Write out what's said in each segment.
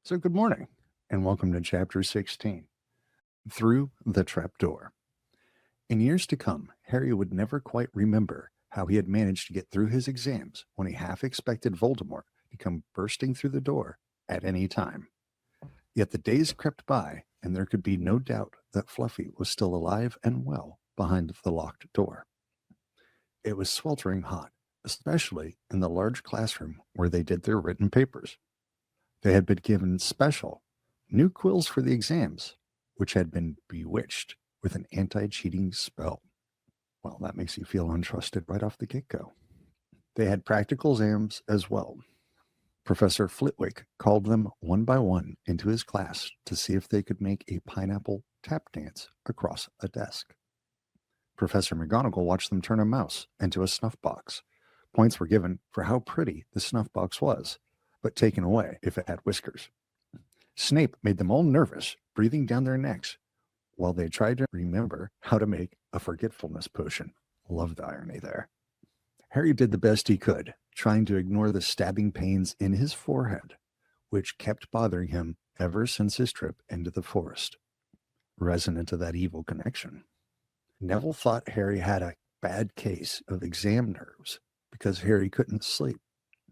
So good morning, and welcome to Chapter 16, Through the Trapdoor. In years to come, Harry would never quite remember how he had managed to get through his exams when he half expected Voldemort to come bursting through the door at any time. Yet the days crept by, and there could be no doubt that Fluffy was still alive and well behind the locked door. It was sweltering hot, especially in the large classroom where they did their written papers. They had been given special new quills for the exams, which had been bewitched with an anti-cheating spell. Well, that makes you feel untrusted right off the get-go. They had practical exams as well. Professor Flitwick called them one by one into his class to see if they could make a pineapple tap dance across a desk. Professor McGonagall watched them turn a mouse into a snuff box. Points were given for how pretty the snuff box was, but taken away if it had whiskers. Snape made them all nervous, breathing down their necks, while they tried to remember how to make a forgetfulness potion. Love the irony there. Harry did the best he could, trying to ignore the stabbing pains in his forehead, which kept bothering him ever since his trip into the forest, resonant of that evil connection. Neville thought Harry had a bad case of exam nerves because Harry couldn't sleep.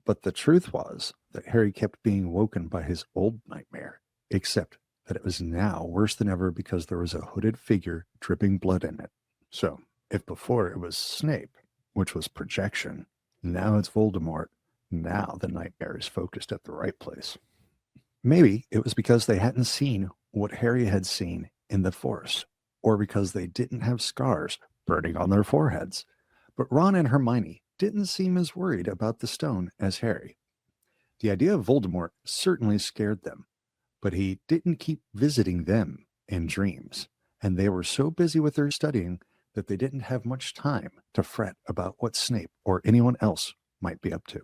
But the truth was that Harry kept being woken by his old nightmare, except that it was now worse than ever because there was a hooded figure dripping blood in it. So, if before it was Snape, which was projection, now it's Voldemort, now the nightmare is focused at the right place. Maybe it was because they hadn't seen what Harry had seen in the forest, or because they didn't have scars burning on their foreheads. But Ron and Hermione didn't seem as worried about the stone as Harry. The idea of Voldemort certainly scared them, but he didn't keep visiting them in dreams, and they were so busy with their studying that they didn't have much time to fret about what Snape or anyone else might be up to.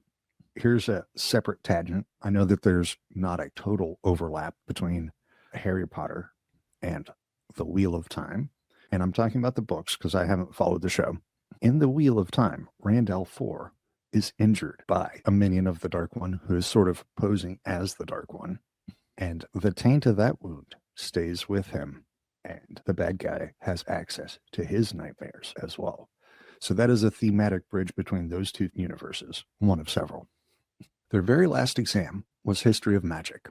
Here's a separate tangent. I know that there's not a total overlap between Harry Potter and the Wheel of Time, and I'm talking about the books because I haven't followed the show. In the Wheel of Time, Randall IV is injured by a minion of the Dark One who is sort of posing as the Dark One. And the taint of that wound stays with him. And the bad guy has access to his nightmares as well. So that is a thematic bridge between those two universes, one of several. Their very last exam was History of Magic.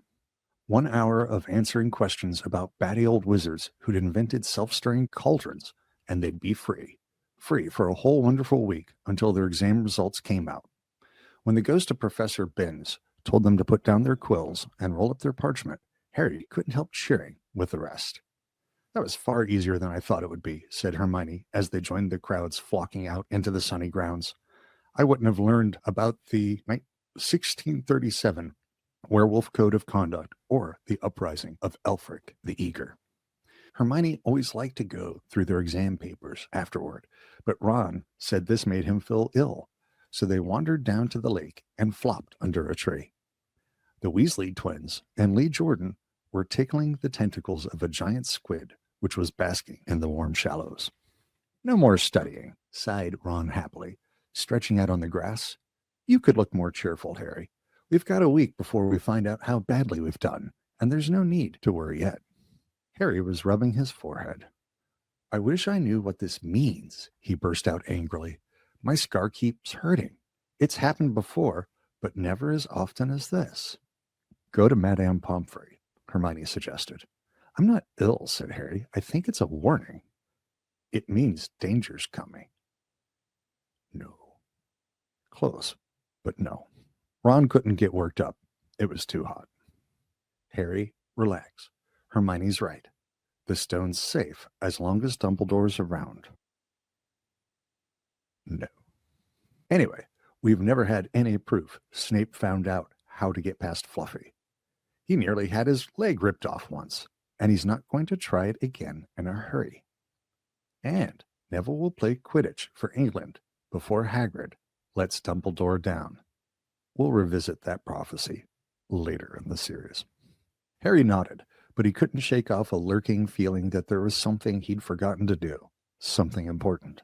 1 hour of answering questions about batty old wizards who'd invented self-stirring cauldrons, and they'd be free for a whole wonderful week until their exam results came out. When the ghost of Professor Binns told them to put down their quills and roll up their parchment, Harry couldn't help cheering with the rest. That was far easier than I thought it would be, said Hermione as they joined the crowds flocking out into the sunny grounds. I wouldn't have learned about the 1637 Werewolf Code of Conduct or the uprising of Elfric the Eager. Hermione always liked to go through their exam papers afterward, but Ron said this made him feel ill, so they wandered down to the lake and flopped under a tree. The Weasley twins and Lee Jordan were tickling the tentacles of a giant squid, which was basking in the warm shallows. No more studying, sighed Ron happily, stretching out on the grass. You could look more cheerful, Harry. We've got a week before we find out how badly we've done, and there's no need to worry yet. Harry was rubbing his forehead. I wish I knew what this means, he burst out angrily. My scar keeps hurting. It's happened before, but never as often as this. Go to Madame Pomfrey, Hermione suggested. I'm not ill, said Harry. I think it's a warning. It means danger's coming. No. Close, but no. Ron couldn't get worked up. It was too hot. Harry, relax. Hermione's right. The stone's safe as long as Dumbledore's around. No. Anyway, we've never had any proof Snape found out how to get past Fluffy. He nearly had his leg ripped off once, and he's not going to try it again in a hurry. And Neville will play Quidditch for England before Hagrid lets Dumbledore down. We'll revisit that prophecy later in the series. Harry nodded, but he couldn't shake off a lurking feeling that there was something he'd forgotten to do, something important.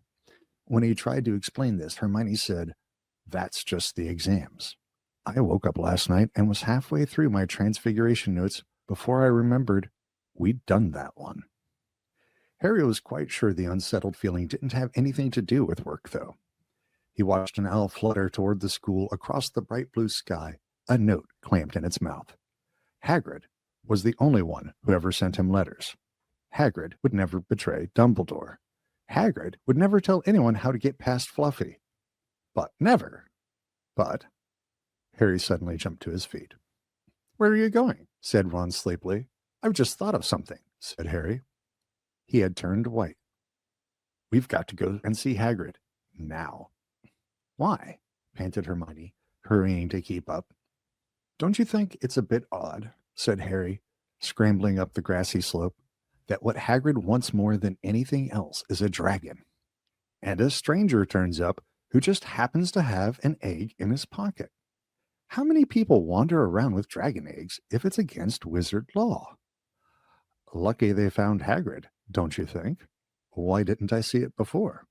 When he tried to explain this, Hermione said, That's just the exams. I woke up last night and was halfway through my transfiguration notes before I remembered we'd done that one. Harry was quite sure the unsettled feeling didn't have anything to do with work, though. He watched an owl flutter toward the school across the bright blue sky, a note clamped in its mouth. Hagrid was the only one who ever sent him letters. Hagrid would never betray Dumbledore. Hagrid would never tell anyone how to get past Fluffy. But Harry suddenly jumped to his feet. "Where are you going?" said Ron sleepily. "I've just thought of something," said Harry. He had turned white. "We've got to go and see Hagrid. Now." "Why?" panted Hermione, hurrying to keep up. "Don't you think it's a bit odd," said Harry, scrambling up the grassy slope, "that what Hagrid wants more than anything else is a dragon? And a stranger turns up who just happens to have an egg in his pocket. How many people wander around with dragon eggs if it's against wizard law? Lucky they found Hagrid, don't you think? Why didn't I see it before?"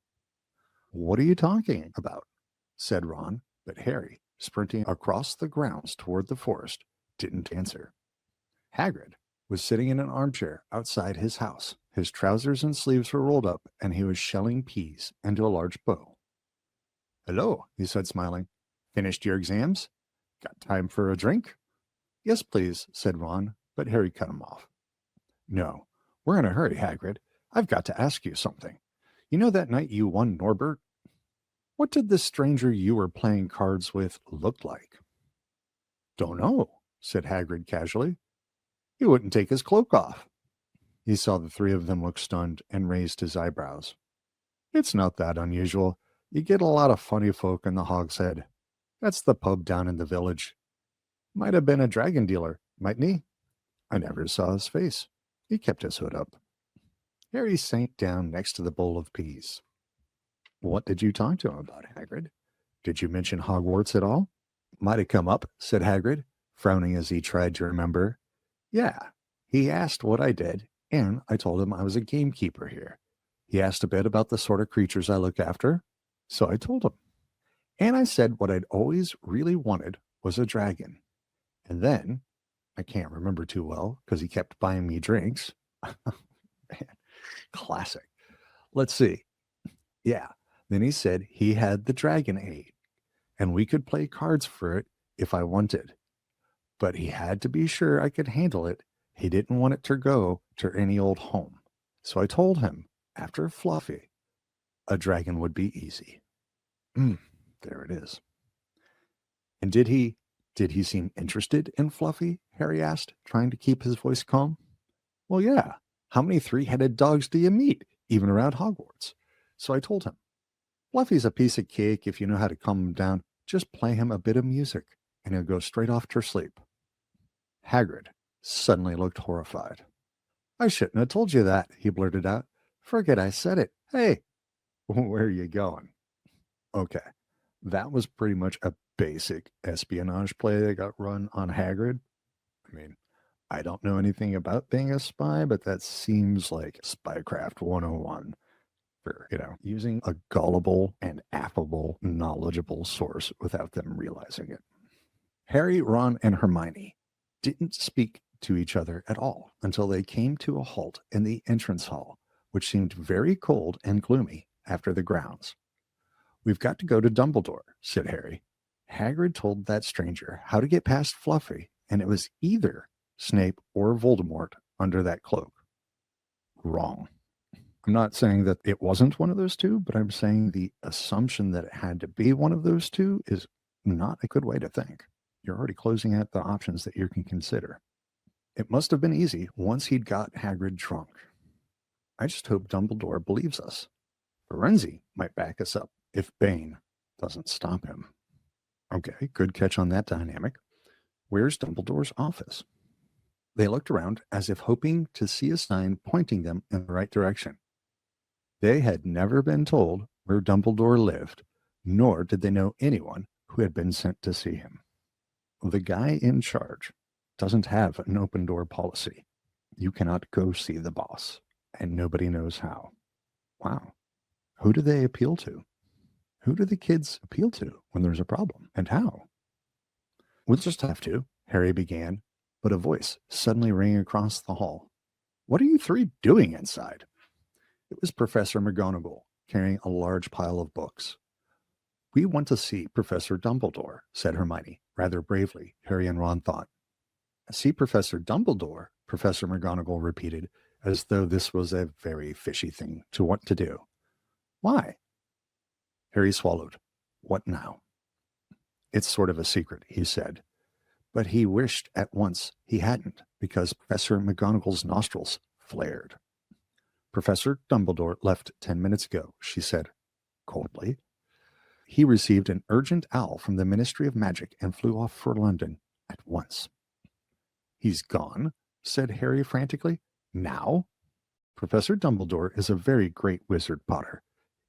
"What are you talking about?" said Ron, but Harry, sprinting across the grounds toward the forest, didn't answer. Hagrid was sitting in an armchair outside his house. His trousers and sleeves were rolled up, and he was shelling peas into a large bowl. "Hello," he said, smiling. "Finished your exams? Got time for a drink?" "Yes, please," said Ron, but Harry cut him off. "No, we're in a hurry, Hagrid. I've got to ask you something. You know that night you won Norbert? What did the stranger you were playing cards with look like?" "Don't know," said Hagrid casually. "He wouldn't take his cloak off." He saw the three of them look stunned and raised his eyebrows. "It's not that unusual. You get a lot of funny folk in the Hog's Head. That's the pub down in the village. Might have been a dragon dealer, mightn't he? I never saw his face. He kept his hood up." Harry sank down next to the bowl of peas. "What did you talk to him about, Hagrid? Did you mention Hogwarts at all?" "Might have come up," said Hagrid, frowning as he tried to remember. "Yeah, he asked what I did, and I told him I was a gamekeeper here. He asked a bit about the sort of creatures I look after, so I told him. And I said what I'd always really wanted was a dragon. And then, I can't remember too well because he kept buying me drinks." Man, classic. Let's see. Yeah, then he said he had the dragon egg, and we could play cards for it if I wanted. But he had to be sure I could handle it. He didn't want it to go to any old home. So I told him, after Fluffy, a dragon would be easy. There it is. "And did he seem interested in Fluffy?" Harry asked, trying to keep his voice calm. "Well, yeah. How many three-headed dogs do you meet, even around Hogwarts?" So I told him, "Fluffy's a piece of cake if you know how to calm him down. Just play him a bit of music, and he'll go straight off to sleep." Hagrid suddenly looked horrified. "I shouldn't have told you that," he blurted out. "Forget I said it. Hey, where are you going?" Okay, that was pretty much a basic espionage play that got run on Hagrid. I mean, I don't know anything about being a spy, but that seems like spycraft 101 for, using a gullible and affable, knowledgeable source without them realizing it. Harry, Ron, and Hermione didn't speak to each other at all until they came to a halt in the entrance hall, which seemed very cold and gloomy after the grounds. "We've got to go to Dumbledore," said Harry. "Hagrid told that stranger how to get past Fluffy, and it was either Snape or Voldemort under that cloak." Wrong. I'm not saying that it wasn't one of those two, but I'm saying the assumption that it had to be one of those two is not a good way to think. You're already closing out the options that you can consider. It must have been easy once he'd got Hagrid drunk. I just hope Dumbledore believes us. Firenze might back us up if Bane doesn't stop him. Okay, good catch on that dynamic. Where's Dumbledore's office? They looked around as if hoping to see a sign pointing them in the right direction. They had never been told where Dumbledore lived, nor did they know anyone who had been sent to see him. The guy in charge doesn't have an open door policy. You cannot go see the boss, and nobody knows how. Wow. Who do they appeal to? Who do the kids appeal to when there's a problem, and how? We'll just have to, Harry began, but a voice suddenly rang across the hall. What are you three doing inside? It was Professor McGonagall, carrying a large pile of books. We want to see Professor Dumbledore, said Hermione, rather bravely, Harry and Ron thought. See Professor Dumbledore, Professor McGonagall repeated, as though this was a very fishy thing to want to do. Why? Harry swallowed. What now? It's sort of a secret, he said. But he wished at once he hadn't, because Professor McGonagall's nostrils flared. Professor Dumbledore left 10 minutes ago, she said, coldly. He received an urgent owl from the Ministry of Magic and flew off for London at once. He's gone, said Harry frantically. Now? Professor Dumbledore is a very great wizard, Potter.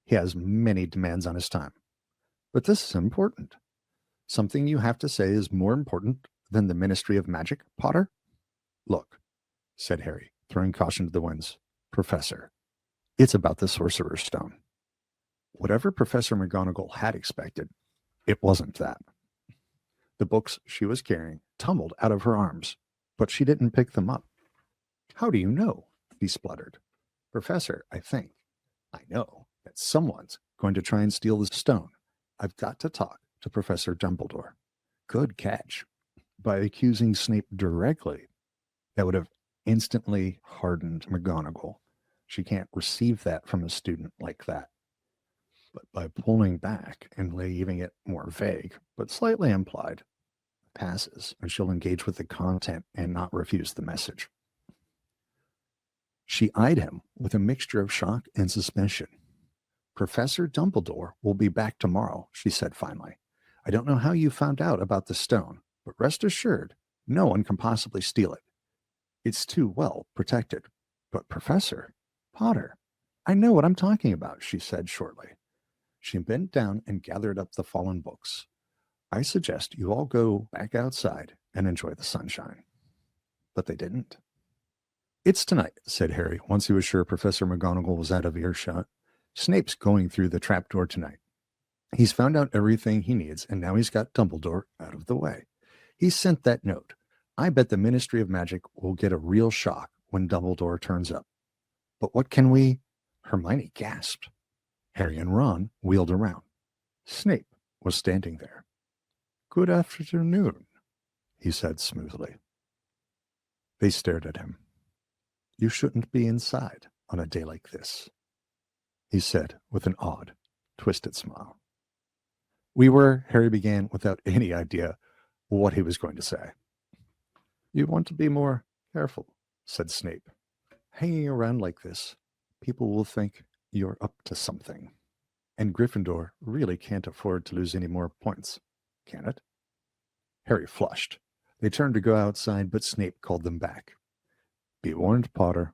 He has many demands on his time. But this is important. Something you have to say is more important than the Ministry of Magic, Potter? Look, said Harry, throwing caution to the winds. Professor, it's about the Sorcerer's Stone. Whatever Professor McGonagall had expected, it wasn't that. The books she was carrying tumbled out of her arms, but she didn't pick them up. How do you know? He spluttered. Professor, I know that someone's going to try and steal the stone. I've got to talk to Professor Dumbledore. Good catch. By accusing Snape directly, that would have instantly hardened McGonagall. She can't receive that from a student like that. But by pulling back and leaving it more vague, but slightly implied, passes, and she'll engage with the content and not refuse the message. She eyed him with a mixture of shock and suspicion. Professor Dumbledore will be back tomorrow, she said finally. I don't know how you found out about the stone, but rest assured, no one can possibly steal it. It's too well protected. But Professor Potter, I know what I'm talking about, she said shortly. She bent down and gathered up the fallen books. I suggest you all go back outside and enjoy the sunshine. But they didn't. It's tonight, said Harry, once he was sure Professor McGonagall was out of earshot. Snape's going through the trapdoor tonight. He's found out everything he needs, and now he's got Dumbledore out of the way. He sent that note. I bet the Ministry of Magic will get a real shock when Dumbledore turns up. But what can we... Hermione gasped. Harry and Ron wheeled around. Snape was standing there. Good afternoon, he said smoothly. They stared at him. You shouldn't be inside on a day like this, he said with an odd, twisted smile. Harry began without any idea what he was going to say. You want to be more careful, said Snape. Hanging around like this, people will think you're up to something. And Gryffindor really can't afford to lose any more points, can it? Harry flushed. They turned to go outside, but Snape called them back. Be warned, Potter.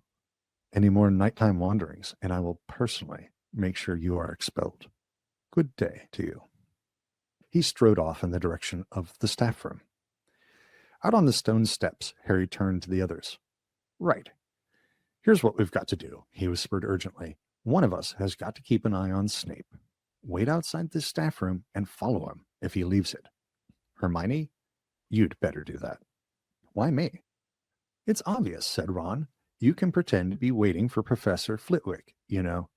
Any more nighttime wanderings, and I will personally make sure you are expelled. Good day to you. He strode off in the direction of the staff room. Out on the stone steps, Harry turned to the others. Right. Here's what we've got to do, he whispered urgently. One of us has got to keep an eye on Snape. Wait outside this staff room and follow him if he leaves it. Hermione, you'd better do that. Why me? It's obvious, said Ron. You can pretend to be waiting for Professor Flitwick, you know.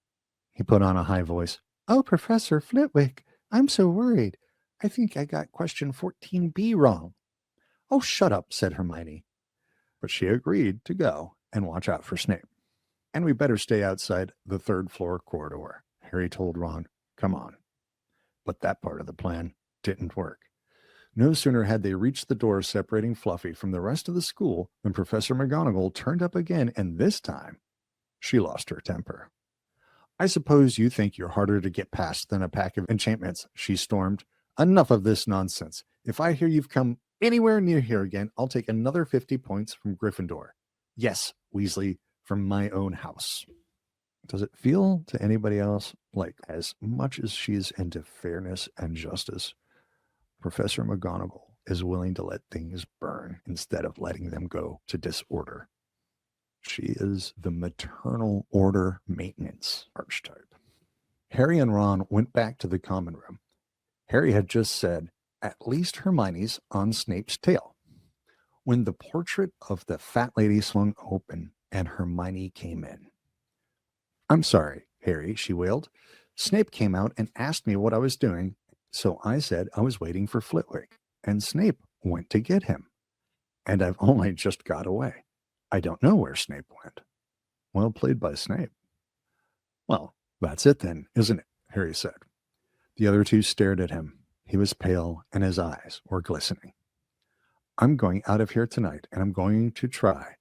He put on a high voice. Oh, Professor Flitwick, I'm so worried. I think I got question 14B wrong. Oh, shut up, said Hermione. But she agreed to go and watch out for Snape. And we better stay outside the third-floor corridor, Harry told Ron. Come on. But that part of the plan didn't work. No sooner had they reached the door separating Fluffy from the rest of the school than Professor McGonagall turned up again, and this time she lost her temper. I suppose you think you're harder to get past than a pack of enchantments, she stormed. Enough of this nonsense. If I hear you've come anywhere near here again, I'll take another 50 points from Gryffindor. Yes, Weasley, from my own house. Does it feel to anybody else like, as much as she's into fairness and justice, Professor McGonagall is willing to let things burn instead of letting them go to disorder? She is the maternal order maintenance archetype. Harry and Ron went back to the common room. Harry had just said, at least Hermione's on Snape's tail. When the portrait of the fat lady swung open and Hermione came in. "I'm sorry, Harry," she wailed. "Snape came out and asked me what I was doing, so I said I was waiting for Flitwick, and Snape went to get him, and I've only just got away. I don't know where Snape went." "Well played by Snape." "Well, that's it then, isn't it?" Harry said. The other two stared at him. He was pale, and his eyes were glistening. "I'm going out of here tonight, and I'm going to try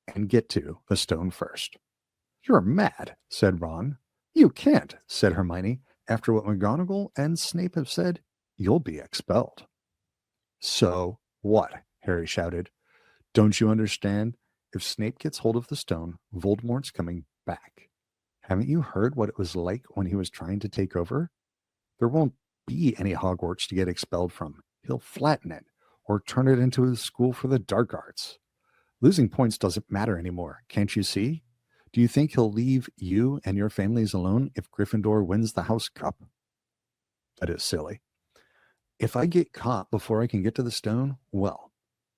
and get to the stone first." "You're mad," said Ron. "You can't," said Hermione. "After what McGonagall and Snape have said, you'll be expelled." "So what?" Harry shouted. "Don't you understand? If Snape gets hold of the stone, Voldemort's coming back. Haven't you heard what it was like when he was trying to take over? There won't be any Hogwarts to get expelled from. He'll flatten it, or turn it into a school for the dark arts. Losing points doesn't matter anymore, can't you see? Do you think he'll leave you and your families alone if Gryffindor wins the House Cup?" "That is silly. If I get caught before I can get to the stone, well,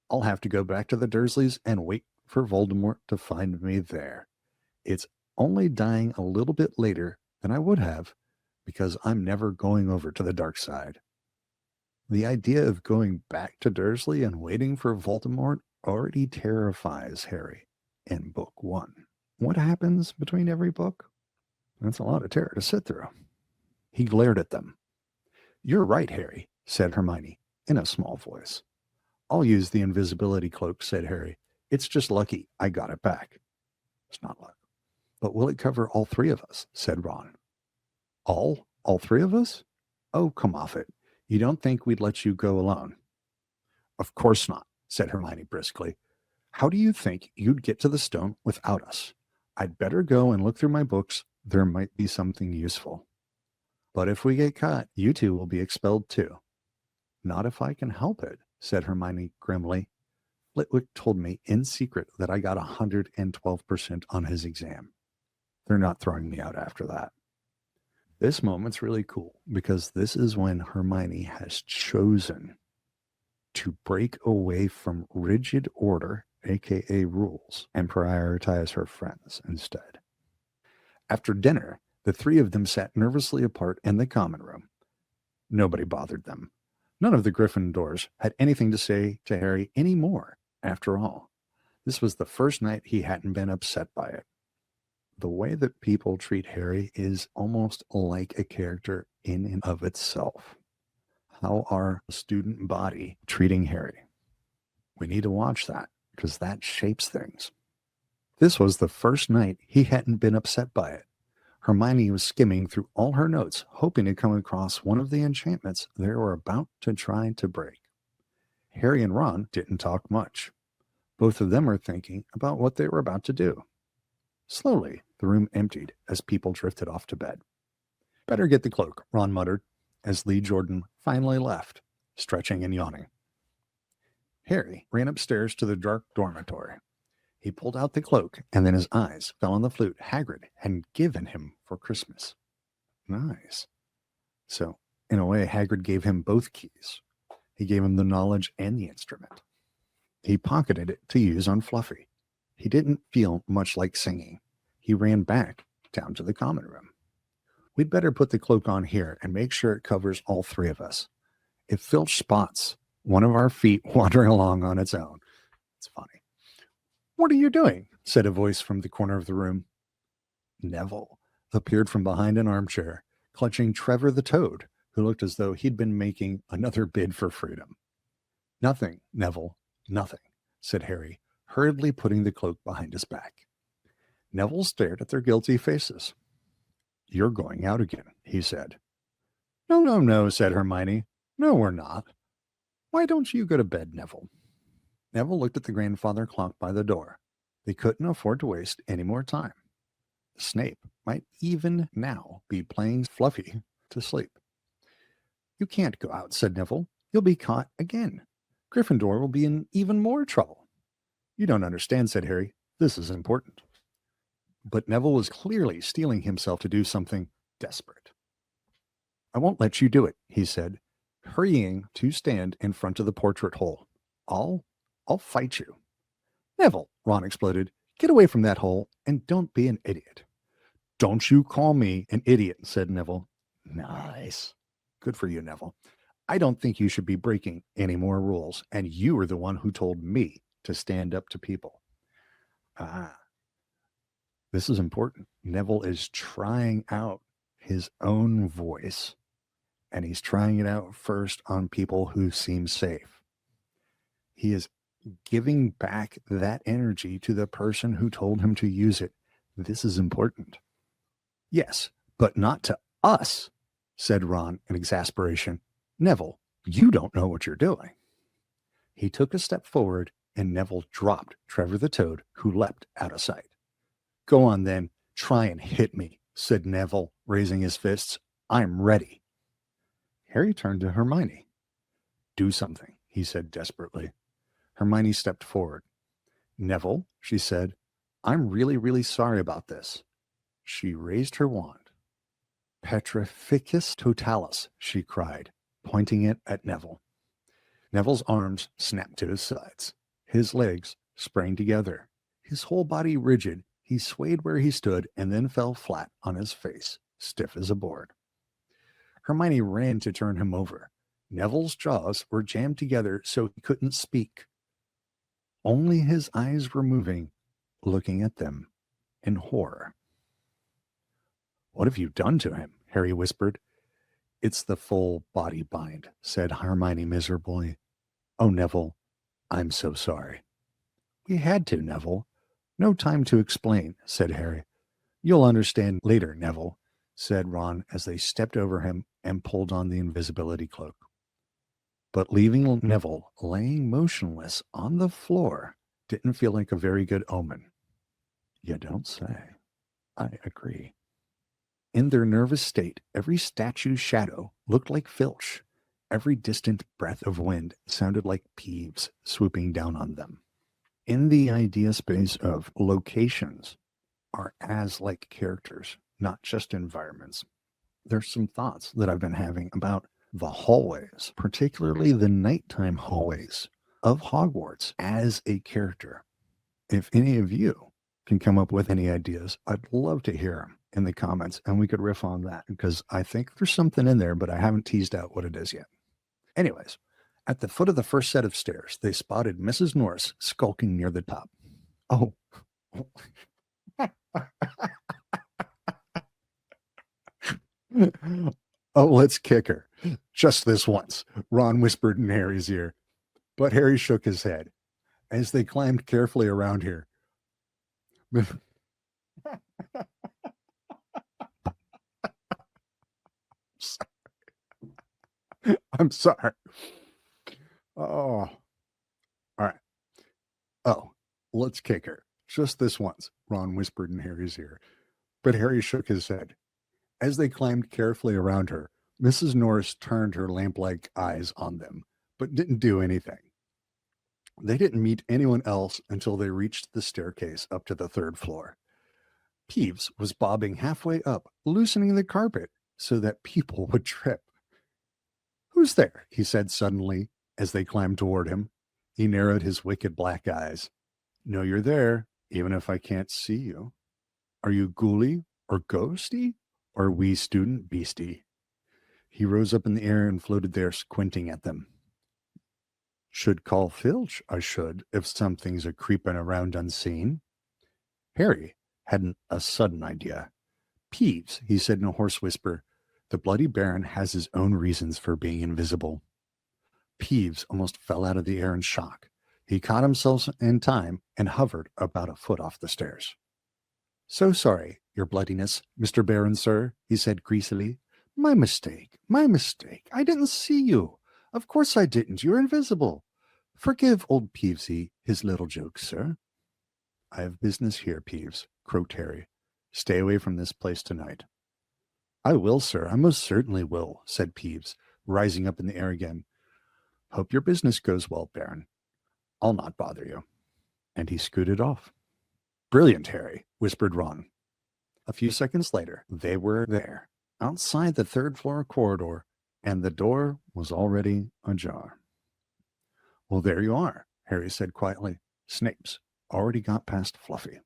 I'll have to go back to the Dursleys and wait for Voldemort to find me there. It's only dying a little bit later than I would have, because I'm never going over to the dark side." The idea of going back to Dursley and waiting for Voldemort already terrifies Harry in book 1. What happens between every book? That's a lot of terror to sit through. He glared at them. "You're right, Harry," said Hermione in a small voice. "I'll use the invisibility cloak," said Harry. "It's just lucky I got it back." "It's not luck." "But will it cover all three of us?" said Ron. All three of us? Oh, come off it. You don't think we'd let you go alone?" "Of course not," said Hermione briskly. "How do you think you'd get to the stone without us? I'd better go and look through my books. There might be something useful." "But if we get caught, you two will be expelled too." "Not if I can help it," said Hermione grimly. "Flitwick told me in secret that I got 112% on his exam. They're not throwing me out after that." This moment's really cool because this is when Hermione has chosen to break away from rigid order, aka rules, and prioritize her friends instead. After dinner, the three of them sat nervously apart in the common room. Nobody bothered them. None of the Gryffindors had anything to say to Harry anymore, after all. This was the first night he hadn't been upset by it. The way that people treat Harry is almost like a character in and of itself. How are the student body treating Harry? We need to watch that because that shapes things. This was the first night he hadn't been upset by it. Hermione was skimming through all her notes, hoping to come across one of the enchantments they were about to try to break. Harry and Ron didn't talk much. Both of them were thinking about what they were about to do. Slowly, the room emptied as people drifted off to bed. "Better get the cloak," Ron muttered, as Lee Jordan finally left, stretching and yawning. Harry ran upstairs to the dark dormitory. He pulled out the cloak, and then his eyes fell on the flute Hagrid had given him for Christmas. Nice. So, in a way, Hagrid gave him both keys. He gave him the knowledge and the instrument. He pocketed it to use on Fluffy. He didn't feel much like singing. He ran back down to the common room. "We'd better put the cloak on here and make sure it covers all three of us. If Filch spots one of our feet wandering along on its own." It's funny. "What are you doing?" said a voice from the corner of the room. Neville appeared from behind an armchair, clutching Trevor the Toad, who looked as though he'd been making another bid for freedom. "Nothing, Neville, nothing," said Harry, hurriedly putting the cloak behind his back. Neville stared at their guilty faces. "You're going out again," he said. "No, no, no," said Hermione. "No, we're not. Why don't you go to bed, Neville?" Neville looked at the grandfather clock by the door. They couldn't afford to waste any more time. Snape might even now be playing Fluffy to sleep. "You can't go out," said Neville. "You'll be caught again. Gryffindor will be in even more trouble." "You don't understand," said Harry. "This is important." But Neville was clearly steeling himself to do something desperate. "I won't let you do it," he said. hurrying to stand in front of the portrait hole. I'll fight you. Neville, Ron exploded. Get away from that hole and don't be an idiot. Don't you call me an idiot, said Neville. Nice. Good for you, Neville. I don't think you should be breaking any more rules, and you were the one who told me to stand up to people. This is important. Neville is trying out his own voice, and he's trying it out first on people who seem safe. He is giving back that energy to the person who told him to use it. This is important. Yes, but not to us, said Ron in exasperation. Neville, you don't know what you're doing. He took a step forward, and Neville dropped Trevor the Toad, who leapt out of sight. Go on then, try and hit me, said Neville, raising his fists. I'm ready. Harry turned to Hermione. Do something, he said desperately. Hermione stepped forward. Neville, she said, I'm really, really sorry about this. She raised her wand. Petrificus totalis, she cried, pointing it at Neville. Neville's arms snapped to his sides. His legs sprang together. His whole body rigid, he swayed where he stood and then fell flat on his face, stiff as a board. Hermione ran to turn him over. Neville's jaws were jammed together so he couldn't speak. Only his eyes were moving, looking at them in horror. What have you done to him? Harry whispered. It's the full body bind, said Hermione miserably. Oh, Neville, I'm so sorry. We had to, Neville. No time to explain, said Harry. You'll understand later, Neville, said Ron as they stepped over him and pulled on the invisibility cloak. But leaving Neville laying motionless on the floor didn't feel like a very good omen. You don't say. I agree. In their nervous state, every statue's shadow looked like Filch. Every distant breath of wind sounded like Peeves swooping down on them. In the idea space of locations are as-like characters, not just environments. There's some thoughts that I've been having about the hallways, particularly the nighttime hallways of Hogwarts as a character. If any of you can come up with any ideas, I'd love to hear them in the comments, and we could riff on that, because I think there's something in there, but I haven't teased out what it is yet. Anyways, at the foot of the first set of stairs, they spotted Mrs. Norris skulking near the top. Oh. Oh, let's kick her. Just this once, Ron whispered in Harry's ear. But Harry shook his head. As they climbed carefully around here, I'm sorry. Oh, all right. Oh, let's kick her. Just this once, Ron whispered in Harry's ear. But Harry shook his head. As they climbed carefully around her, Mrs. Norris turned her lamp-like eyes on them, but didn't do anything. They didn't meet anyone else until they reached the staircase up to the third floor. Peeves was bobbing halfway up, loosening the carpet so that people would trip. Who's there? He said suddenly as they climbed toward him. He narrowed his wicked black eyes. Know you're there, even if I can't see you. Are you ghouly or ghosty or wee student beastie? He rose up in the air and floated there, squinting at them. Should call Filch, I should, if something's a creeping around unseen. Harry had a sudden idea. Peeves, he said in a hoarse whisper, the Bloody Baron has his own reasons for being invisible. Peeves almost fell out of the air in shock. He caught himself in time and hovered about a foot off the stairs. So sorry, your bloodiness, Mr. Baron, sir, he said greasily. My mistake. I didn't see you. Of course I didn't. You're invisible. Forgive old Peevesy his little jokes, sir. I have business here, Peeves, croaked Harry. Stay away from this place tonight. I will, sir. I most certainly will, said Peeves, rising up in the air again. Hope your business goes well, Baron. I'll not bother you. And he scooted off. Brilliant, Harry, whispered Ron. A few seconds later, they were there, outside the third floor corridor, and the door was already ajar. Well, there you are, Harry said quietly. Snape's already got past Fluffy.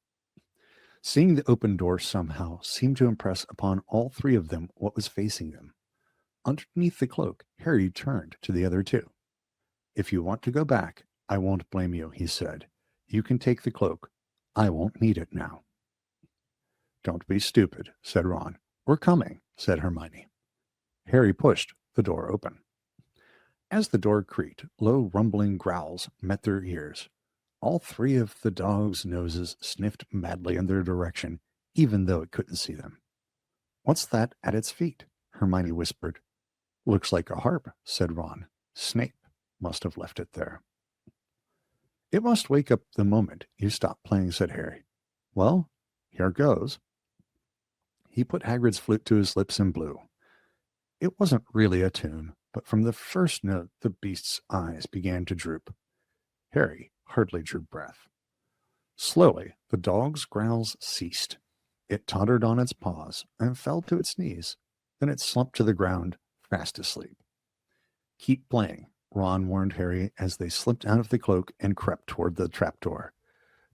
Seeing the open door somehow seemed to impress upon all three of them what was facing them. Underneath the cloak, Harry turned to the other two. If you want to go back, I won't blame you, he said. You can take the cloak. I won't need it now. Don't be stupid, said Ron. We're coming, said Hermione. Harry pushed the door open. As the door creaked, low rumbling growls met their ears. All three of the dogs' noses sniffed madly in their direction, even though it couldn't see them. What's that at its feet? Hermione whispered. Looks like a harp, said Ron. Snape must have left it there. It must wake up the moment you stop playing, said Harry. Well, here goes. He put Hagrid's flute to his lips and blew. It wasn't really a tune, but from the first note the beast's eyes began to droop. Harry hardly drew breath. Slowly, the dog's growls ceased. It tottered on its paws and fell to its knees. Then it slumped to the ground, fast asleep. Keep playing, Ron warned Harry as they slipped out of the cloak and crept toward the trapdoor.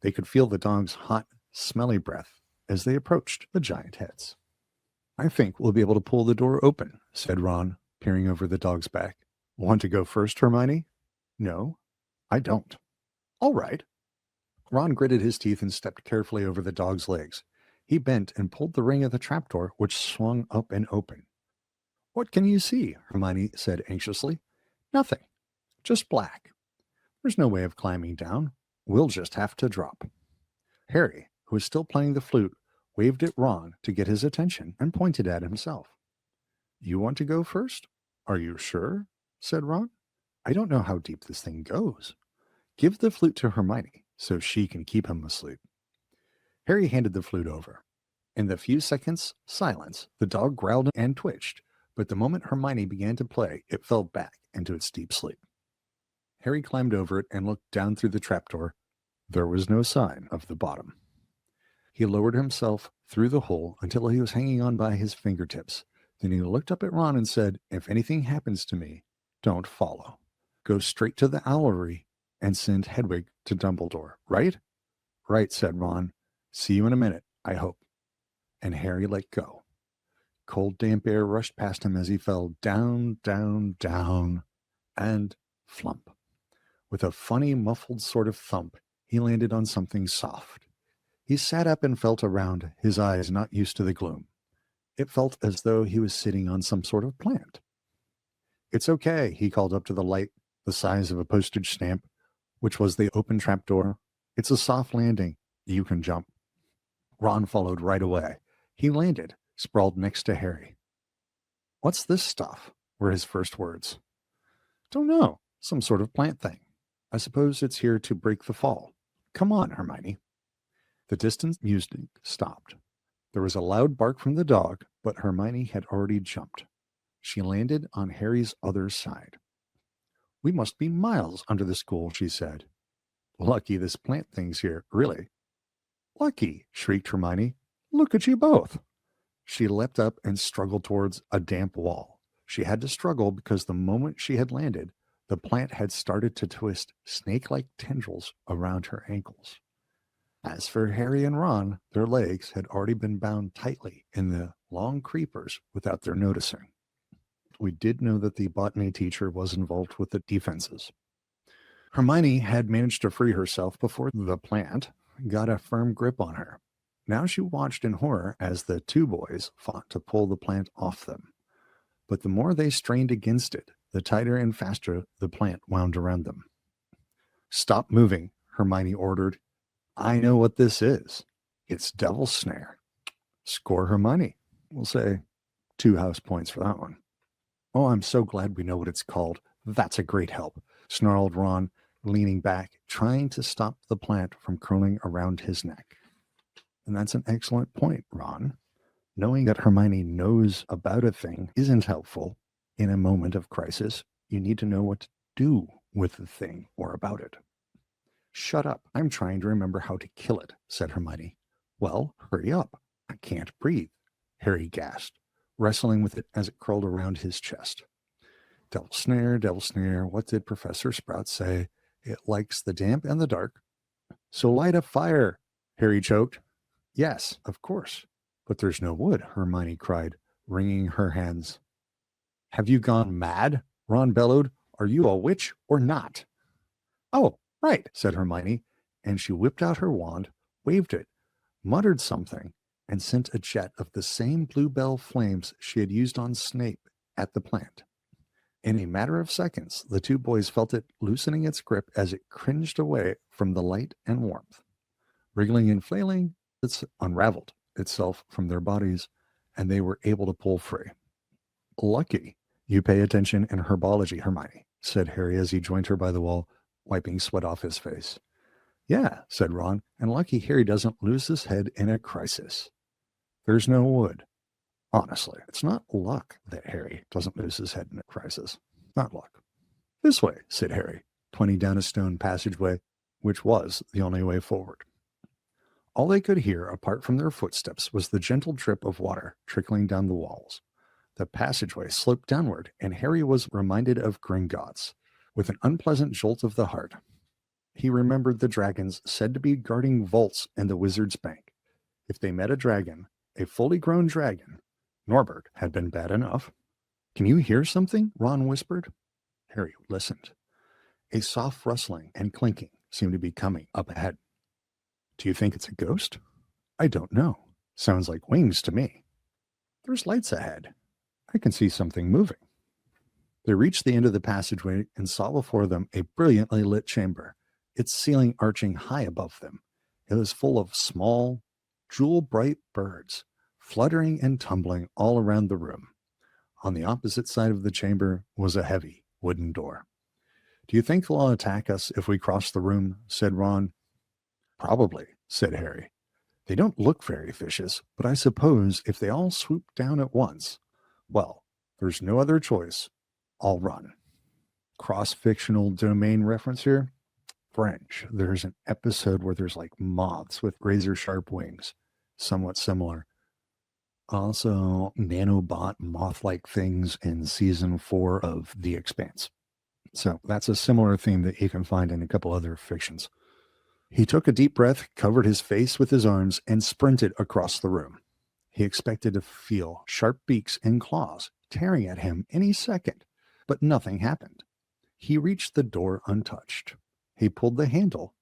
They could feel the dog's hot, smelly breath as they approached the giant heads. I think we'll be able to pull the door open, said Ron, peering over the dog's back. Want to go first, Hermione? No, I don't. All right. Ron gritted his teeth and stepped carefully over the dog's legs. He bent and pulled the ring of the trapdoor, which swung up and open. What can you see? Hermione said anxiously. Nothing. Just black. There's no way of climbing down. We'll just have to drop. Harry, who was still playing the flute, waved at Ron to get his attention and pointed at himself. You want to go first? Are you sure? Said Ron. I don't know how deep this thing goes. Give the flute to Hermione so she can keep him asleep. Harry handed the flute over. In the few seconds' silence, the dog growled and twitched, but the moment Hermione began to play, it fell back into its deep sleep. Harry climbed over it and looked down through the trapdoor. There was no sign of the bottom. He lowered himself through the hole until he was hanging on by his fingertips. Then he looked up at Ron and said, If anything happens to me, don't follow. Go straight to the owlery and send Hedwig to Dumbledore, right? Right, said Ron. See you in a minute, I hope. And Harry let go. Cold, damp air rushed past him as he fell down, down, down, and flump. With a funny, muffled sort of thump, he landed on something soft. He sat up and felt around, his eyes not used to the gloom. It felt as though he was sitting on some sort of plant. It's okay, he called up to the light, the size of a postage stamp, which was the open trapdoor. It's a soft landing. You can jump. Ron followed right away. He landed, sprawled next to Harry. What's this stuff? Were his first words. Don't know. Some sort of plant thing. I suppose it's here to break the fall. Come on, Hermione. The distant music stopped. There was a loud bark from the dog, but Hermione had already jumped. She landed on Harry's other side. We must be miles under the school, she said. Lucky this plant thing's here, really. Lucky, shrieked Hermione. Look at you both. She leapt up and struggled towards a damp wall. She had to struggle because the moment she had landed, the plant had started to twist snake-like tendrils around her ankles. As for Harry and Ron, their legs had already been bound tightly in the long creepers without their noticing. We did know that the botany teacher was involved with the defenses. Hermione had managed to free herself before the plant got a firm grip on her. Now she watched in horror as the two boys fought to pull the plant off them. But the more they strained against it, the tighter and faster the plant wound around them. Stop moving, Hermione ordered. I know what this is. It's Devil's Snare. Score Hermione. We'll say 2 house points for that one. Oh, I'm so glad we know what it's called. That's a great help, snarled Ron, leaning back, trying to stop the plant from curling around his neck. And that's an excellent point, Ron. Knowing that Hermione knows about a thing isn't helpful. In a moment of crisis, you need to know what to do with the thing or about it. Shut up. I'm trying to remember how to kill it, said Hermione. Well, hurry up. I can't breathe, Harry gasped, wrestling with it as it curled around his chest. Devil snare, what did Professor Sprout say? It likes the damp and the dark. So light a fire, Harry choked. Yes, of course. But there's no wood, Hermione cried, wringing her hands. Have you gone mad? Ron bellowed. Are you a witch or not? Oh, right, said Hermione, and she whipped out her wand, waved it, muttered something, and sent a jet of the same bluebell flames she had used on Snape at the plant. In a matter of seconds, the two boys felt it loosening its grip as it cringed away from the light and warmth. Wriggling and flailing, it unraveled itself from their bodies, and they were able to pull free. Lucky you pay attention in herbology, Hermione, said Harry as he joined her by the wall, wiping sweat off his face. Yeah, said Ron, and lucky Harry doesn't lose his head in a crisis. There's no wood. Honestly, it's not luck that Harry doesn't lose his head in a crisis. Not luck. This way, said Harry, pointing down a stone passageway, which was the only way forward. All they could hear, apart from their footsteps, was the gentle drip of water trickling down the walls. The passageway sloped downward, and Harry was reminded of Gringotts, with an unpleasant jolt of the heart. He remembered the dragons said to be guarding vaults in the wizard's bank. If they met a dragon, a fully grown dragon, Norbert had been bad enough. Can you hear something? Ron whispered. Harry listened. A soft rustling and clinking seemed to be coming up ahead. Do you think it's a ghost? I don't know. Sounds like wings to me. There's lights ahead. I can see something moving. They reached the end of the passageway and saw before them a brilliantly lit chamber, its ceiling arching high above them. It was full of small, jewel-bright birds, fluttering and tumbling all around the room. On the opposite side of the chamber was a heavy wooden door. Do you think they'll attack us if we cross the room? Said Ron. Probably, said Harry. They don't look very vicious, but I suppose if they all swoop down at once, well, there's no other choice. I'll run. Cross-fictional domain reference here? French. There's an episode where there's like moths with razor-sharp wings. Somewhat similar. Also, nanobot moth-like things in season 4 of The Expanse. So that's a similar theme that you can find in a couple other fictions. He took a deep breath, covered his face with his arms, and sprinted across the room. He expected to feel sharp beaks and claws tearing at him any second, but nothing happened. He reached the door untouched. He pulled the handle,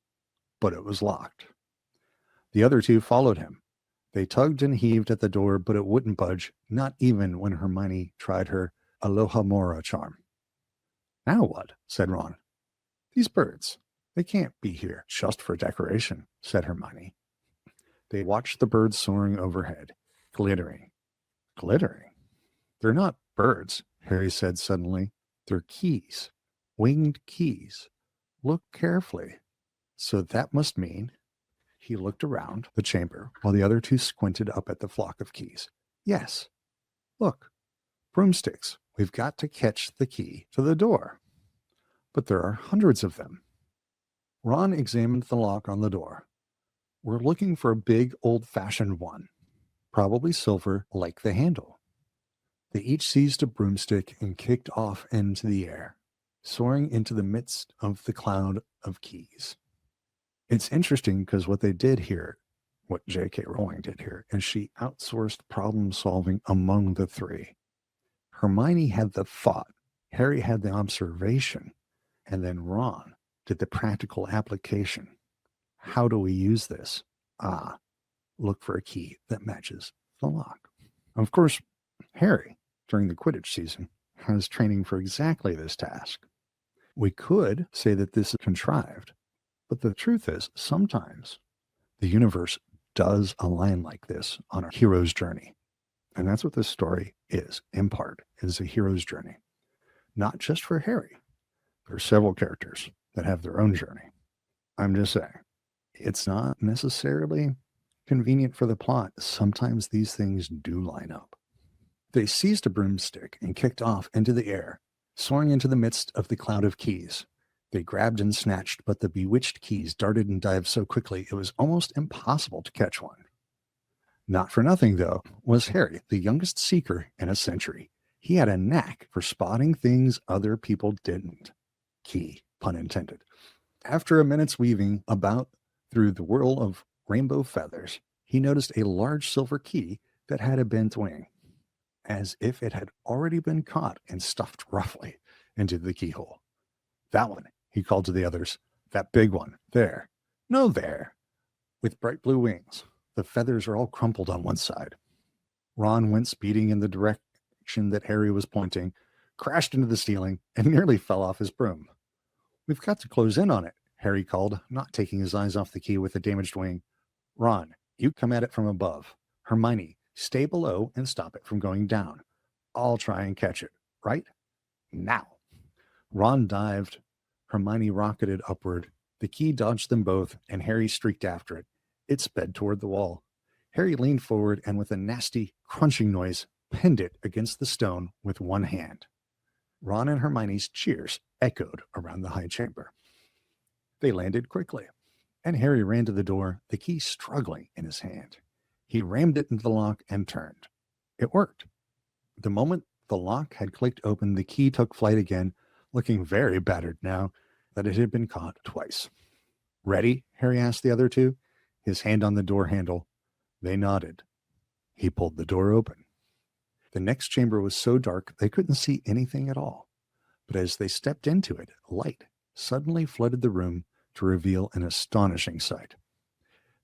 but it was locked. The other two followed him. They tugged and heaved at the door, but it wouldn't budge, not even when Hermione tried her Alohomora charm. Now what? Said Ron. These birds, they can't be here just for decoration, said Hermione. They watched the birds soaring overhead, glittering. Glittering? They're not birds, Harry said suddenly. They're keys, winged keys. Look carefully. So that must mean... He looked around the chamber while the other two squinted up at the flock of keys. Yes. Look. Broomsticks. We've got to catch the key to the door. But there are hundreds of them. Ron examined the lock on the door. We're looking for a big, old-fashioned one. Probably silver, like the handle. They each seized a broomstick and kicked off into the air, soaring into the midst of the cloud of keys. It's interesting because what they did here, what J.K. Rowling did here, is she outsourced problem solving among the three. Hermione had the thought, Harry had the observation, and then Ron did the practical application. How do we use this? Look for a key that matches the lock. Of course, Harry, during the Quidditch season, has training for exactly this task. We could say that this is contrived, but the truth is, sometimes the universe does align like this on a hero's journey. And that's what this story is, in part, is a hero's journey. Not just for Harry. There are several characters that have their own journey. I'm just saying, it's not necessarily convenient for the plot. Sometimes these things do line up. They seized a broomstick and kicked off into the air, soaring into the midst of the cloud of keys. They grabbed and snatched, but the bewitched keys darted and dived so quickly it was almost impossible to catch one. Not for nothing, though, was Harry, the youngest seeker in a century. He had a knack for spotting things other people didn't. Key, pun intended. After a minute's weaving about through the whirl of rainbow feathers, he noticed a large silver key that had a bent wing, as if it had already been caught and stuffed roughly into the keyhole. That one, he called to the others. That big one, there. No, there. With bright blue wings. The feathers are all crumpled on one side. Ron went speeding in the direction that Harry was pointing, crashed into the ceiling, and nearly fell off his broom. We've got to close in on it, Harry called, not taking his eyes off the key with the damaged wing. Ron, you come at it from above. Hermione, stay below and stop it from going down. I'll try and catch it, right? Now. Ron dived. Hermione rocketed upward. The key dodged them both, and Harry streaked after it. It sped toward the wall. Harry leaned forward and with a nasty, crunching noise, pinned it against the stone with one hand. Ron and Hermione's cheers echoed around the high chamber. They landed quickly, and Harry ran to the door, the key struggling in his hand. He rammed it into the lock and turned. It worked. The moment the lock had clicked open, the key took flight again, looking very battered now that it had been caught twice. Ready? Harry asked the other two, his hand on the door handle. They nodded. He pulled the door open. The next chamber was so dark they couldn't see anything at all. But as they stepped into it, light suddenly flooded the room to reveal an astonishing sight.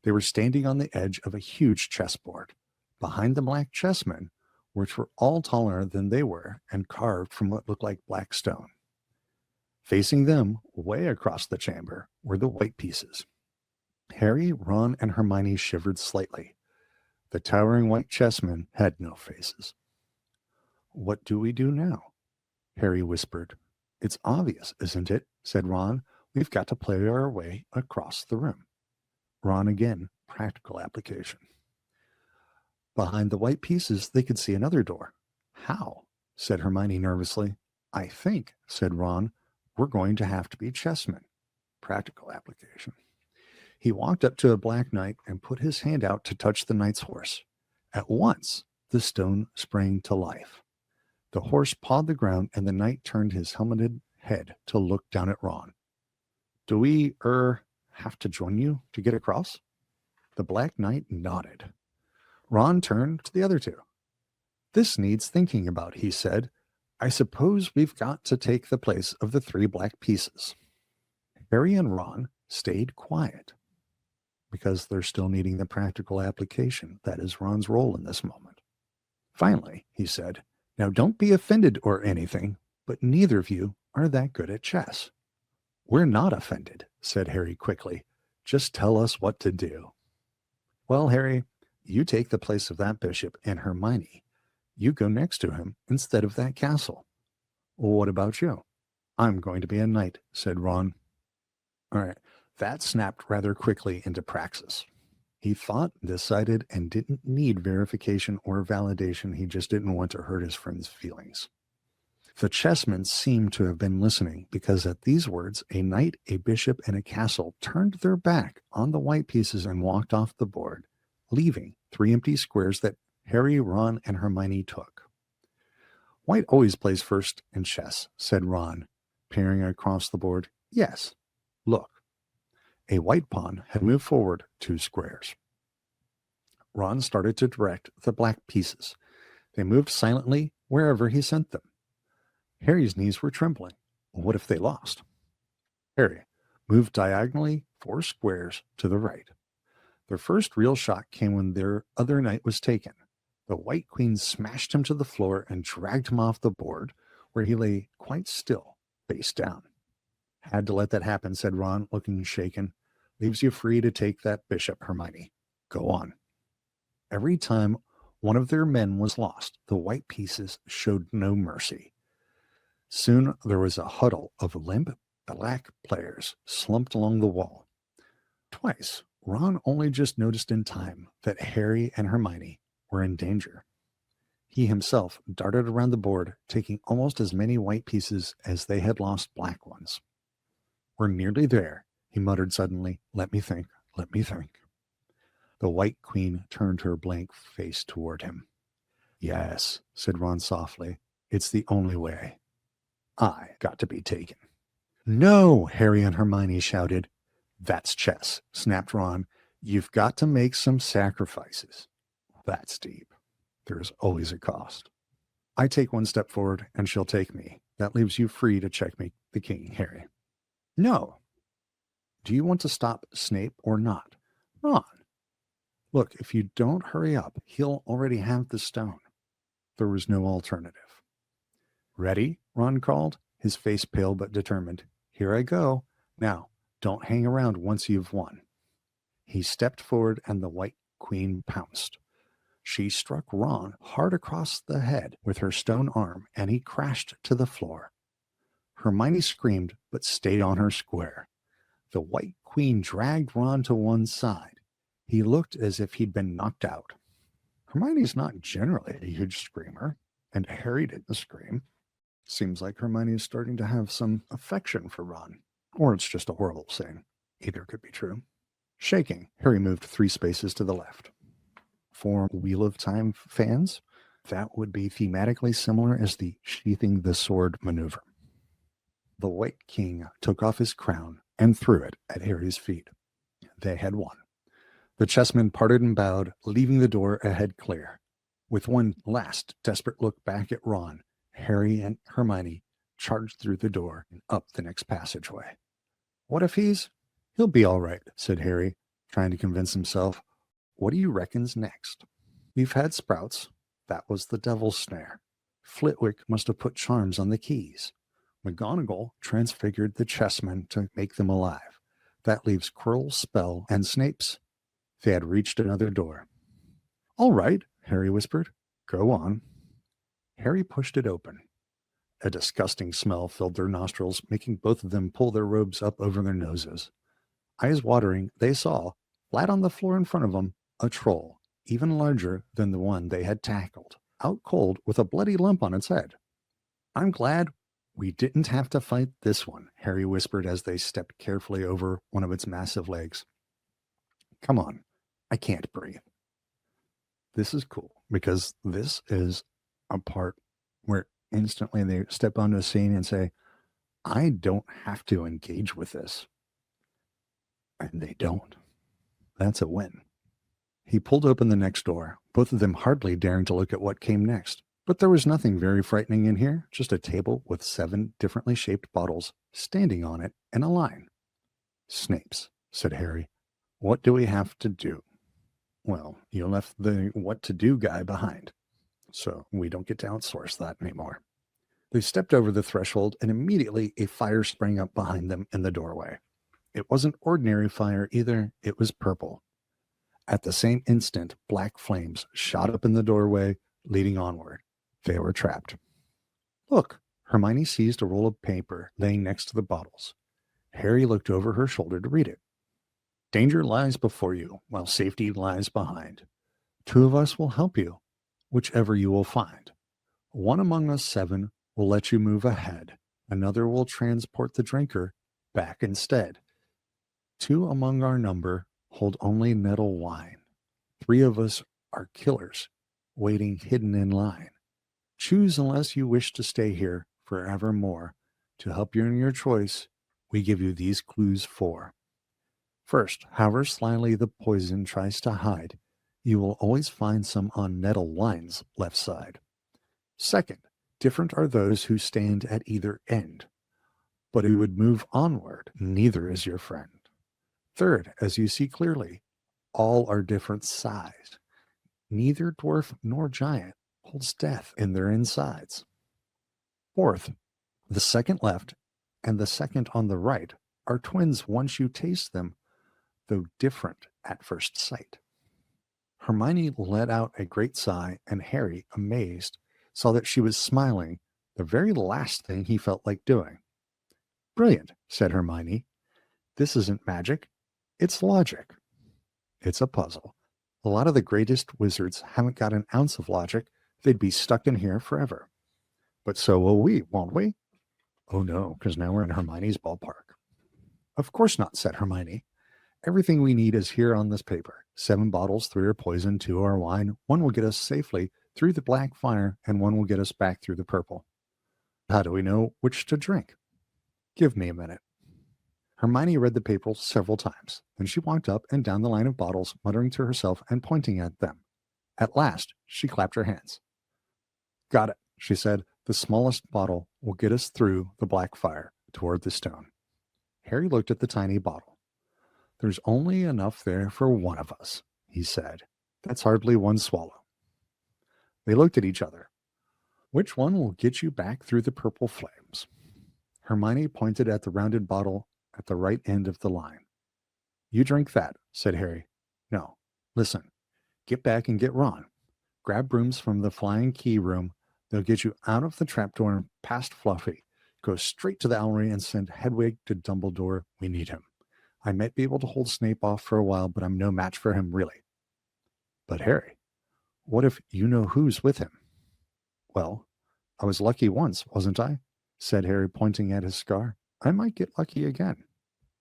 They were standing on the edge of a huge chessboard, behind the black chessmen, which were all taller than they were and carved from what looked like black stone. Facing them, way across the chamber, were the white pieces. Harry, Ron, and Hermione shivered slightly. The towering white chessmen had no faces. What do we do now? Harry whispered. It's obvious, isn't it? Said Ron. We've got to play our way across the room. Ron again, practical application. Behind the white pieces, they could see another door. How? Said Hermione nervously. I think, said Ron, we're going to have to be chessmen. Practical application. He walked up to a black knight and put his hand out to touch the knight's horse. At once, the stone sprang to life. The horse pawed the ground, and the knight turned his helmeted head to look down at Ron. Do we, have to join you to get across? The black knight nodded. Ron turned to the other two. This needs thinking about, he said. I suppose we've got to take the place of the three black pieces. Harry and Ron stayed quiet because they're still needing the practical application. That is Ron's role in this moment. Finally, he said, now don't be offended or anything, but neither of you are that good at chess. We're not offended, said Harry quickly. Just tell us what to do. Well, Harry, you take the place of that bishop, and Hermione, you go next to him instead of that castle. Well, what about you? I'm going to be a knight, said Ron. All right, that snapped rather quickly into praxis. He thought, decided, and didn't need verification or validation. He just didn't want to hurt his friend's feelings. The chessmen seemed to have been listening, because at these words, a knight, a bishop, and a castle turned their back on the white pieces and walked off the board, leaving 3 empty squares that Harry, Ron, and Hermione took. White always plays first in chess, said Ron, peering across the board. Yes, look. A white pawn had moved forward 2 squares. Ron started to direct the black pieces. They moved silently wherever he sent them. Harry's knees were trembling. What if they lost? Harry moved diagonally 4 squares to the right. Their first real shock came when their other knight was taken. The white queen smashed him to the floor and dragged him off the board, where he lay quite still, face down. Had to let that happen, said Ron, looking shaken. Leaves you free to take that bishop, Hermione. Go on. Every time one of their men was lost, the white pieces showed no mercy. Soon there was a huddle of limp black players slumped along the wall. Twice, Ron only just noticed in time that Harry and Hermione were in danger. He himself darted around the board, taking almost as many white pieces as they had lost black ones. We're nearly there, he muttered suddenly. Let me think, let me think. The white queen turned her blank face toward him. Yes, said Ron softly. It's the only way. I got to be taken. No, Harry and Hermione shouted. That's chess, snapped Ron. You've got to make some sacrifices. That's deep. There's always a cost. I take one step forward and she'll take me. That leaves you free to checkmate the king, Harry. No. Do you want to stop Snape or not? Ron. Look, if you don't hurry up, he'll already have the stone. There was no alternative. Ready? Ron called, his face pale but determined. Here I go. Now, don't hang around once you've won. He stepped forward and the White Queen pounced. She struck Ron hard across the head with her stone arm, and he crashed to the floor. Hermione screamed, but stayed on her square. The White Queen dragged Ron to one side. He looked as if he'd been knocked out. Hermione's not generally a huge screamer, and Harry didn't scream. Seems like Hermione is starting to have some affection for Ron. Or it's just a horrible saying. Either could be true. Shaking, Harry moved 3 spaces to the left. For Wheel of Time fans, that would be thematically similar as the sheathing the sword maneuver. The White King took off his crown and threw it at Harry's feet. They had won. The chessmen parted and bowed, leaving the door ahead clear. With one last desperate look back at Ron, Harry and Hermione charged through the door and up the next passageway. What if He'll be all right, said Harry, trying to convince himself. What do you reckon's next? We've had sprouts. That was the devil's snare. Flitwick must have put charms on the keys. McGonagall transfigured the chessmen to make them alive. That leaves Quirrell's spell and Snape's. They had reached another door. All right, Harry whispered. Go on. Harry pushed it open. A disgusting smell filled their nostrils, making both of them pull their robes up over their noses. Eyes watering, they saw, flat on the floor in front of them, a troll, even larger than the one they had tackled, out cold with a bloody lump on its head. I'm glad we didn't have to fight this one, Harry whispered as they stepped carefully over one of its massive legs. Come on, I can't breathe. This is cool because this is a part where instantly they step onto a scene and say, I don't have to engage with this. And they don't. That's a win. He pulled open the next door, both of them hardly daring to look at what came next. But there was nothing very frightening in here, just a table with 7 differently shaped bottles standing on it in a line. Snape's, said Harry. What do we have to do? Well, you left the what to do guy behind, so we don't get to outsource that anymore. They stepped over the threshold, and immediately a fire sprang up behind them in the doorway. It wasn't ordinary fire either, it was purple. At the same instant, black flames shot up in the doorway, leading onward. They were trapped. Look, Hermione seized a roll of paper laying next to the bottles. Harry looked over her shoulder to read it. Danger lies before you, while safety lies behind. 2 of us will help you, whichever you will find. One among us 7 will let you move ahead. Another will transport the drinker back instead. 2 among our number hold only nettle wine. 3 of us are killers, waiting hidden in line. Choose unless you wish to stay here forevermore. To help you in your choice, we give you these clues 4. First, however slyly the poison tries to hide, you will always find some on nettle wine's left side. Second, different are those who stand at either end, but who would move onward, neither is your friend. Third, as you see clearly, all are different size. Neither dwarf nor giant holds death in their insides. Fourth, the second left and the second on the right are twins once you taste them, though different at first sight. Hermione let out a great sigh, and Harry, amazed, saw that she was smiling, the very last thing he felt like doing. Brilliant, said Hermione. This isn't magic, it's logic. It's a puzzle. A lot of the greatest wizards haven't got an ounce of logic. They'd be stuck in here forever. But so will we, won't we? Oh no, because now we're in Hermione's ballpark. Of course not, said Hermione. Everything we need is here on this paper. 7 bottles, 3 are poison, 2 are wine. 1 will get us safely through the black fire, and 1 will get us back through the purple. How do we know which to drink? Give me a minute. Hermione read the paper several times. Then she walked up and down the line of bottles, muttering to herself and pointing at them. At last, she clapped her hands. Got it, she said. The smallest bottle will get us through the black fire toward the stone. Harry looked at the tiny bottle. There's only enough there for one of us, he said. That's hardly 1 swallow. They looked at each other. Which one will get you back through the purple flames? Hermione pointed at the rounded bottle at the right end of the line. You drink that, said Harry. No, listen. Get back and get Ron. Grab brooms from the flying key room. They'll get you out of the trapdoor and past Fluffy. Go straight to the owlery and send Hedwig to Dumbledore. We need him. I might be able to hold Snape off for a while, but I'm no match for him, really. But Harry, what if you know who's with him? Well, I was lucky once, wasn't I? Said Harry, pointing at his scar. I might get lucky again.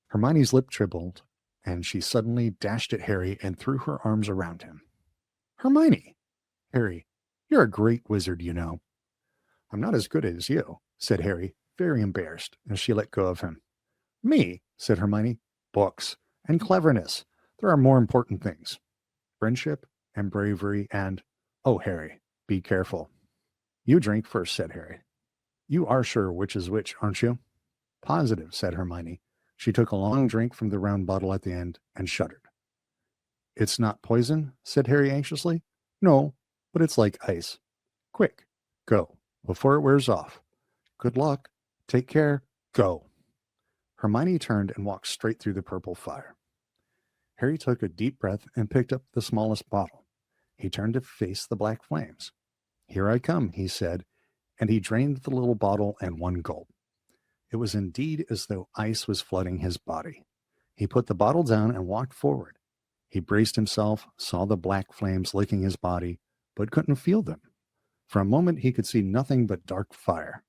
Hermione's lip trembled, and she suddenly dashed at Harry and threw her arms around him. Hermione! Harry, you're a great wizard, you know. I'm not as good as you, said Harry, very embarrassed, as she let go of him. Me, said Hermione. Books and cleverness. There are more important things. Friendship and bravery and... Oh, Harry, be careful. You drink first, said Harry. You are sure which is which, aren't you? Positive, said Hermione. She took a long drink from the round bottle at the end and shuddered. It's not poison, said Harry anxiously. No, but it's like ice. Quick, go, before it wears off. Good luck. Take care. Go. Hermione turned and walked straight through the purple fire. Harry took a deep breath and picked up the smallest bottle. He turned to face the black flames. Here I come, he said, and he drained the little bottle in 1 gulp. It was indeed as though ice was flooding his body. He put the bottle down and walked forward. He braced himself, saw the black flames licking his body, but couldn't feel them. For a moment he could see nothing but dark fire.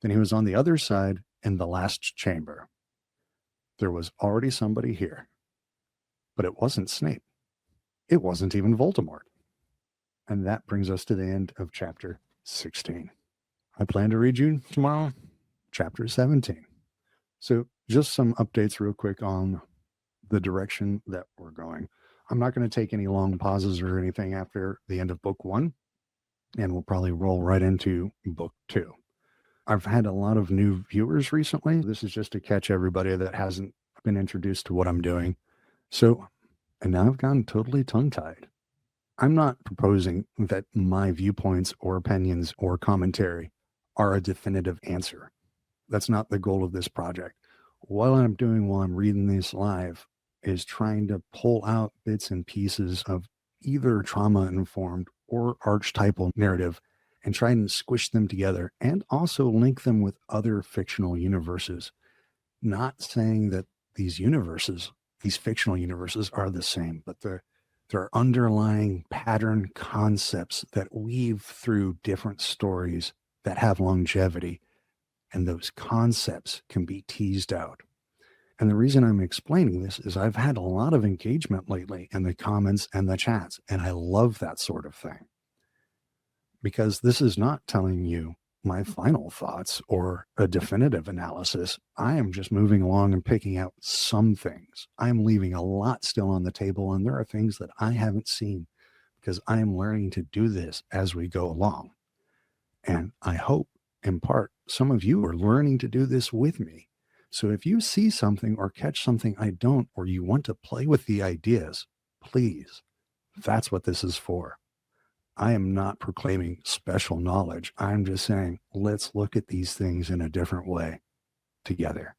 Then he was on the other side in the last chamber. There was already somebody here. But it wasn't Snape. It wasn't even Voldemort. And that brings us to the end of chapter 16. I plan to read you tomorrow chapter 17. So just some updates real quick on the direction that we're going. I'm not going to take any long pauses or anything after the end of book 1, and we'll probably roll right into book 2. I've had a lot of new viewers recently. This is just to catch everybody that hasn't been introduced to what I'm doing. So, and now I've gone totally tongue-tied. I'm not proposing that my viewpoints or opinions or commentary are a definitive answer. That's not the goal of this project. What I'm doing while I'm reading this live is trying to pull out bits and pieces of either trauma-informed or archetypal narrative and try and squish them together and also link them with other fictional universes. Not saying that these fictional universes are the same, but there are underlying pattern concepts that weave through different stories that have longevity, and those concepts can be teased out. And the reason I'm explaining this is I've had a lot of engagement lately in the comments and the chats, and I love that sort of thing. Because this is not telling you my final thoughts or a definitive analysis. I am just moving along and picking out some things. I'm leaving a lot still on the table, and there are things that I haven't seen because I am learning to do this as we go along. And I hope, in part, some of you are learning to do this with me. So if you see something or catch something I don't, or you want to play with the ideas, please, that's what this is for. I am not proclaiming special knowledge. I'm just saying, let's look at these things in a different way together.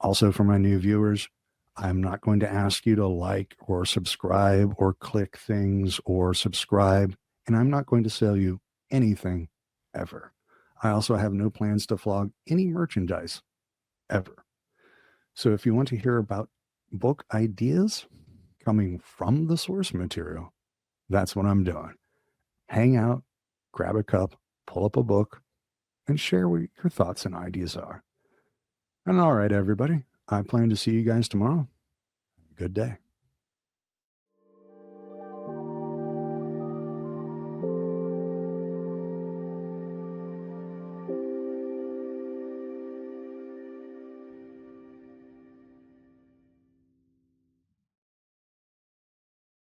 Also, for my new viewers, I'm not going to ask you to like or subscribe or click things or subscribe, and I'm not going to sell you anything ever. I also have no plans to flog any merchandise ever. So if you want to hear about book ideas coming from the source material, that's what I'm doing. Hang out, grab a cup, pull up a book, and share what your thoughts and ideas are. And all right, everybody, I plan to see you guys tomorrow. Good day.